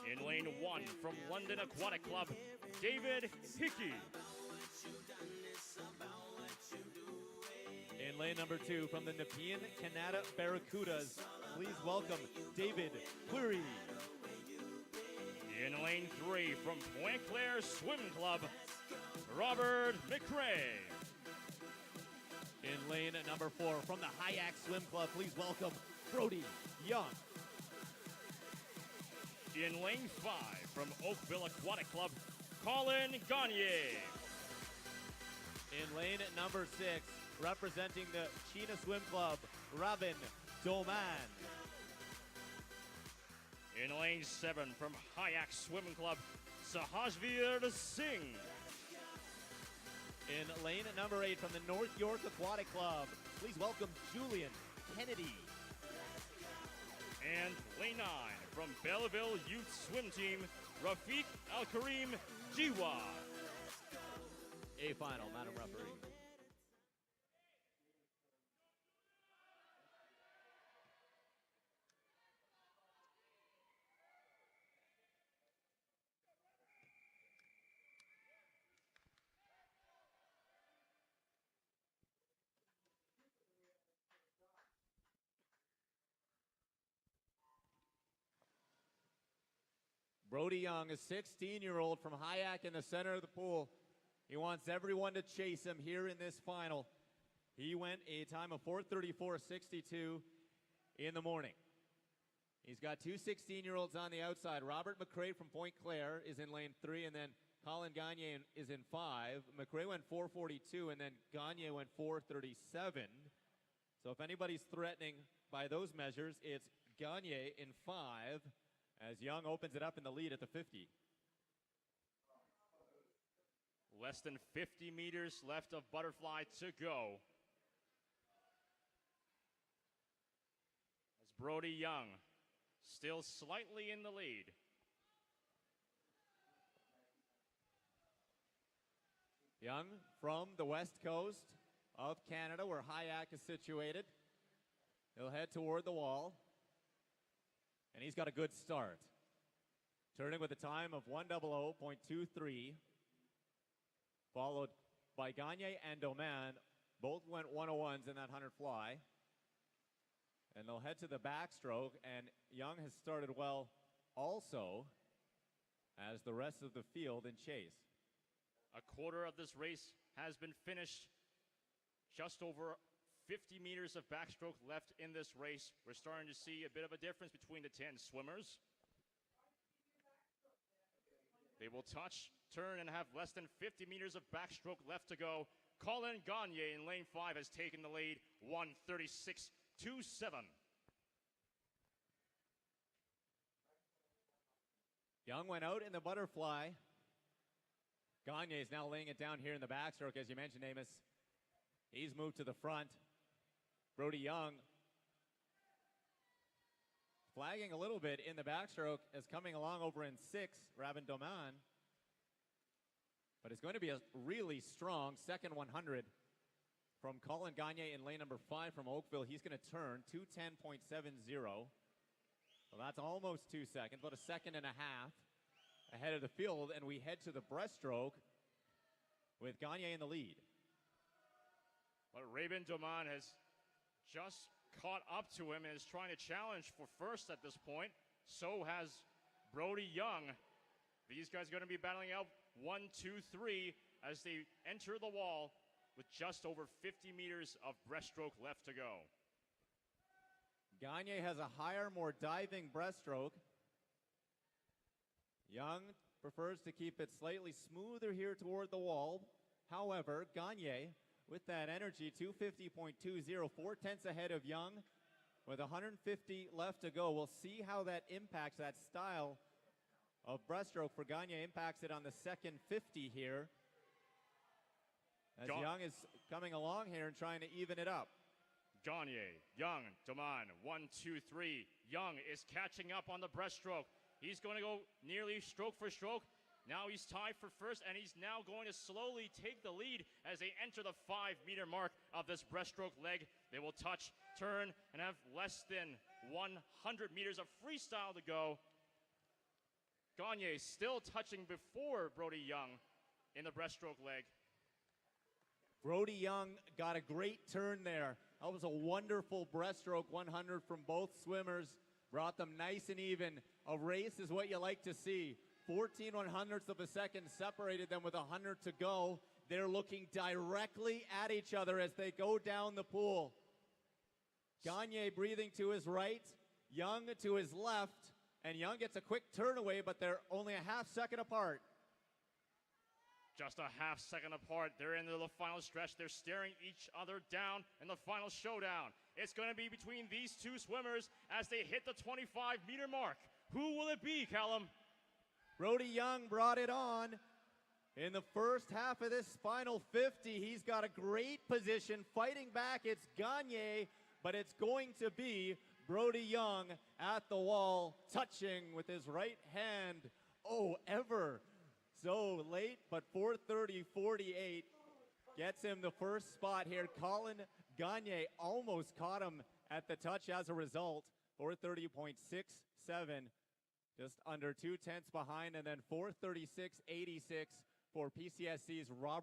In lane 1 from London Aquatic Club, David Hickey. In lane number 2 from the Nepean Canada Barracudas, please welcome David Cleary. In lane 3 from Point Claire Swim Club, Robert McRae. In lane number 4 from the Hayak Swim Club, please welcome Brody Young. In lane 5 from Oakville Aquatic Club, Colin Gagne. In lane number 6, representing the China Swim Club, Ravin Doman. In lane 7 from Hayak Swimming Club, Sahajveer Singh. In lane number 8 from the North York Aquatic Club, please welcome Julian Kennedy. And lane 9 from Belleville Youth Swim Team, Rafiq Al-Karim Jiwa. A final, Madam Referee. Brody Young, a 16-year-old from Hayak in the center of the pool. He wants everyone to chase him here in this final. He went a time of 4:34.62 in the morning. He's got two 16-year-olds on the outside. Robert McRae from Point Claire is in lane 3, and then Colin Gagne is in 5. McRae went 4:42, and then Gagne went 4:37. So if anybody's threatening by those measures, it's Gagne in 5, as Young opens it up in the lead at the 50. Less than 50 meters left of butterfly to go. As Brody Young still slightly in the lead. Young from the west coast of Canada, where Hayak is situated. He'll head toward the wall. And he's got a good start. Turning with a time of 1:00.23. Followed by Gagne and Doman. Both went 101s in that 100 fly. And they'll head to the backstroke. And Young has started well also, as the rest of the field in chase. A quarter of this race has been finished. Just over 50 meters of backstroke left in this race. We're starting to see a bit of a difference between the 10 swimmers. They will touch, turn, and have less than 50 meters of backstroke left to go. Colin Gagne in lane 5 has taken the lead, 1:36.27. Young went out in the butterfly. Gagne is now laying it down here in the backstroke, as you mentioned, Amos. He's moved to the front. Brody Young flagging a little bit in the backstroke as coming along over in 6, Ravin Doman. But it's going to be a really strong second 100 from Colin Gagne in lane number 5 from Oakville. He's going to turn 2:10.70. Well, that's almost 2 seconds, about a second and a half ahead of the field. And we head to the breaststroke with Gagne in the lead. But Ravin Doman has just caught up to him and is trying to challenge for first at this point. So has Brody Young. These guys are going to be battling out 1, 2, 3 as they enter the wall with just over 50 meters of breaststroke left to go. Gagne has a higher, more diving breaststroke. Young prefers to keep it slightly smoother here toward the wall. However, Gagne, with that energy, 250.20, 4/10 ahead of Young, with 150 left to go. We'll see how that impacts, that style of breaststroke for Gagne impacts it on the second 50 here. As Young is coming along here and trying to even it up. Gagne, Young, Doman, 1, 2, 3. Young is catching up on the breaststroke. He's going to go nearly stroke for stroke. Now he's tied for first, and he's now going to slowly take the lead as they enter the 5-meter mark of this breaststroke leg. They will touch, turn, and have less than 100 meters of freestyle to go. Gagne still touching before Brody Young in the breaststroke leg. Brody Young got a great turn there. That was a wonderful breaststroke 100 from both swimmers. Brought them nice and even. A race is what you like to see. 14 100ths of a second separated them with 100 to go. They're looking directly at each other as they go down the pool. Gagne breathing to his right, Young to his left, and Young gets a quick turn away, but they're only a half second apart. Just a half second apart. They're into the final stretch. They're staring each other down in the final showdown. It's going to be between these two swimmers as they hit the 25-meter mark. Who will it be, Callum? Brody Young brought it on. In the first half of this final 50, he's got a great position. Fighting back, it's Gagne, but it's going to be Brody Young at the wall, touching with his right hand. Oh, ever so late, but 4:30.48 gets him the first spot here. Colin Gagne almost caught him at the touch as a result. 4:30.67, just under 2/10 behind, and then 4:36.86 for PCSC's Robert